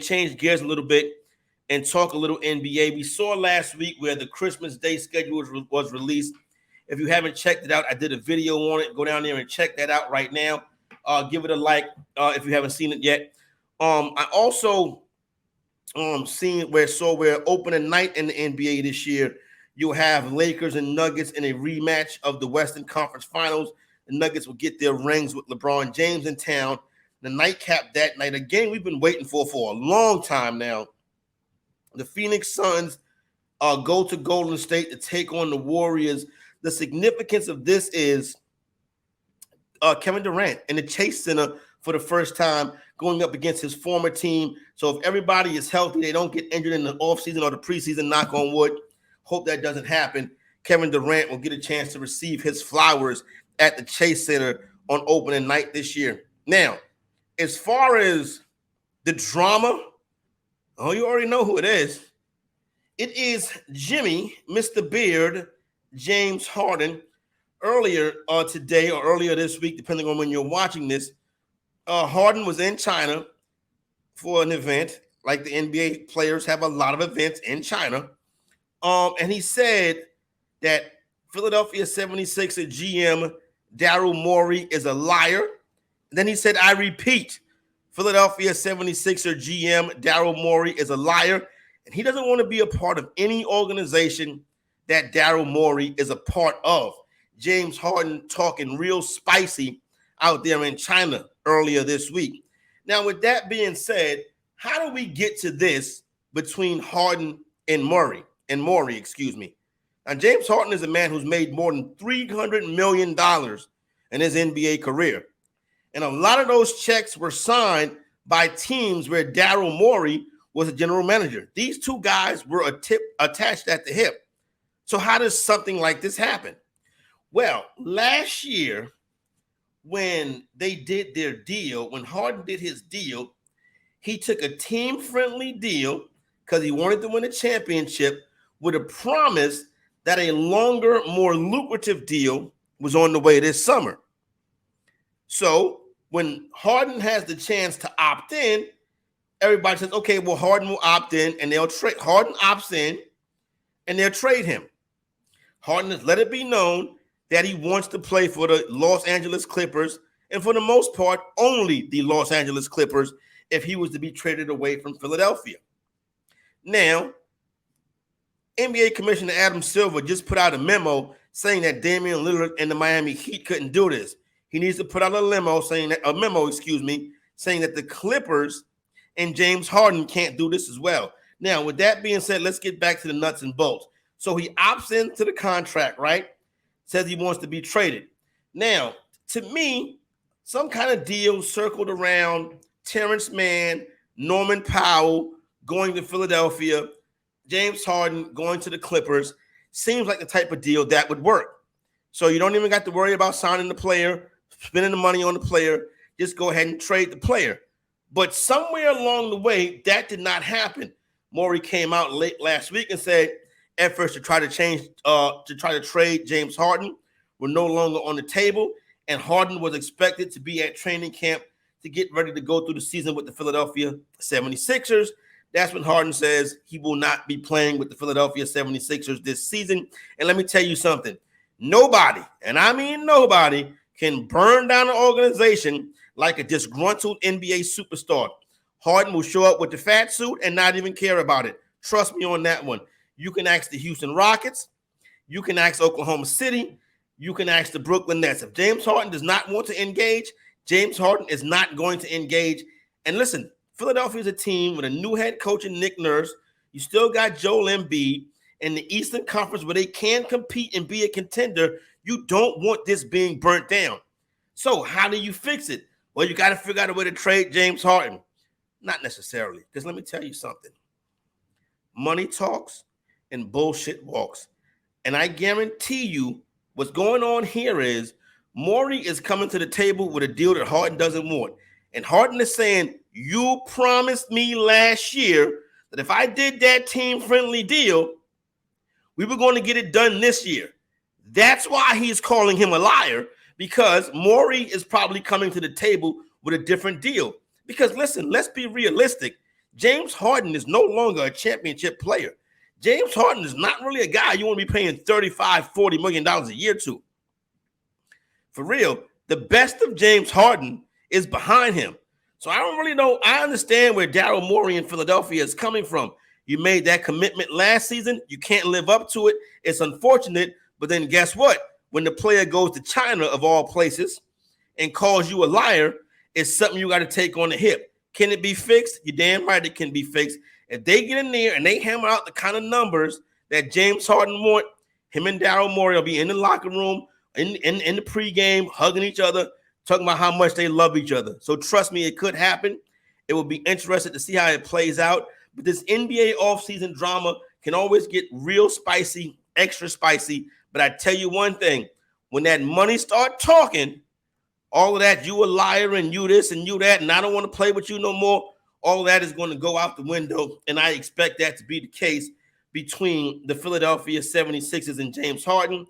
change gears a little bit and talk a little NBA. We saw last week where the Christmas Day schedule was released. If you haven't checked it out, I did a video on it. Go down there and check that out right now. Give it a like if you haven't seen it yet. I also seen where opening night in the NBA this year. You'll have Lakers and Nuggets in a rematch of the Western Conference Finals. The Nuggets will get their rings with LeBron James in town. The nightcap that night, again, we've been waiting for a long time now. The Phoenix Suns go to Golden State to take on the Warriors. The significance of this is Kevin Durant in the Chase Center for the first time going up against his former team. So if everybody is healthy, they don't get injured in the offseason or the preseason, knock on wood. Hope that doesn't happen. Kevin Durant will get a chance to receive his flowers at the Chase Center on opening night this year. Now, as far as the drama, you already know who it is. It is Jimmy, Mr. Beard, James Harden. Earlier today or earlier this week, depending on when you're watching this, Harden was in China for an event. Like the NBA players have a lot of events in China. And he said that Philadelphia 76er GM Daryl Morey is a liar. And then he said, I repeat, Philadelphia 76er GM Daryl Morey is a liar. And he doesn't want to be a part of any organization that Daryl Morey is a part of. James Harden talking real spicy out there in China earlier this week. Now, with that being said, how do we get to this between Harden and Morey? Now, James Harden is a man who's made more than $300 million in his NBA career. And a lot of those checks were signed by teams where Daryl Morey was a general manager. These two guys were attached at the hip. So how does something like this happen? Well, last year, when they did their deal, when Harden did his deal, he took a team-friendly deal because he wanted to win a championship with a promise that a longer, more lucrative deal was on the way this summer. So when Harden has the chance to opt in, everybody says, okay, well, Harden will opt in, and they'll trade. Harden opts in, and they'll trade him. Harden has let it be known that he wants to play for the Los Angeles Clippers, and for the most part, only the Los Angeles Clippers if he was to be traded away from Philadelphia. Now, NBA Commissioner Adam Silver just put out a memo saying that Damian Lillard and the Miami Heat couldn't do this. He needs to put out a memo saying that the Clippers and James Harden can't do this as well. Now, with that being said, let's get back to the nuts and bolts. So he opts into the contract, right? Says he wants to be traded. Now, to me, some kind of deal circled around Terrence Mann, Norman Powell going to Philadelphia, James Harden going to the Clippers seems like the type of deal that would work. So you don't even got to worry about signing the player, spending the money on the player. Just go ahead and trade the player. But somewhere along the way, that did not happen. Morey came out late last week and said efforts to try to trade James Harden were no longer on the table, and Harden was expected to be at training camp to get ready to go through the season with the Philadelphia 76ers. That's when Harden says he will not be playing with the Philadelphia 76ers this season. And let me tell you something. Nobody, and I mean nobody, can burn down an organization like a disgruntled NBA superstar. Harden will show up with the fat suit and not even care about it. Trust me on that one. You can ask the Houston Rockets. You can ask Oklahoma City. You can ask the Brooklyn Nets. If James Harden does not want to engage, James Harden is not going to engage. And listen, Philadelphia is a team with a new head coach in Nick Nurse. You still got Joel Embiid in the Eastern Conference where they can compete and be a contender. You don't want this being burnt down. So how do you fix it? Well, you got to figure out a way to trade James Harden. Not necessarily, because let me tell you something. Money talks and bullshit walks. And I guarantee you what's going on here is Morey is coming to the table with a deal that Harden doesn't want. And Harden is saying, you promised me last year that if I did that team-friendly deal, we were going to get it done this year. That's why he's calling him a liar, because Morey is probably coming to the table with a different deal. Because listen, let's be realistic. James Harden is no longer a championship player. James Harden is not really a guy you want to be paying $35, $40 million a year to. For real, the best of James Harden is behind him. So I don't really know. I understand where Daryl Morey in Philadelphia is coming from. You made that commitment last season. You can't live up to it. It's unfortunate. But then guess what? When the player goes to China, of all places, and calls you a liar, it's something you got to take on the hip. Can it be fixed? You're damn right it can be fixed. If they get in there and they hammer out the kind of numbers that James Harden want, him and Daryl Morey will be in the locker room, in the pregame, hugging each other, talking about how much they love each other. So trust me, it could happen. It will be interesting to see how it plays out. But this NBA offseason drama can always get real spicy, extra spicy. But I tell you one thing, when that money start talking, all of that, you a liar and you this and you that, and I don't want to play with you no more, all of that is going to go out the window. And I expect that to be the case between the Philadelphia 76ers and James Harden.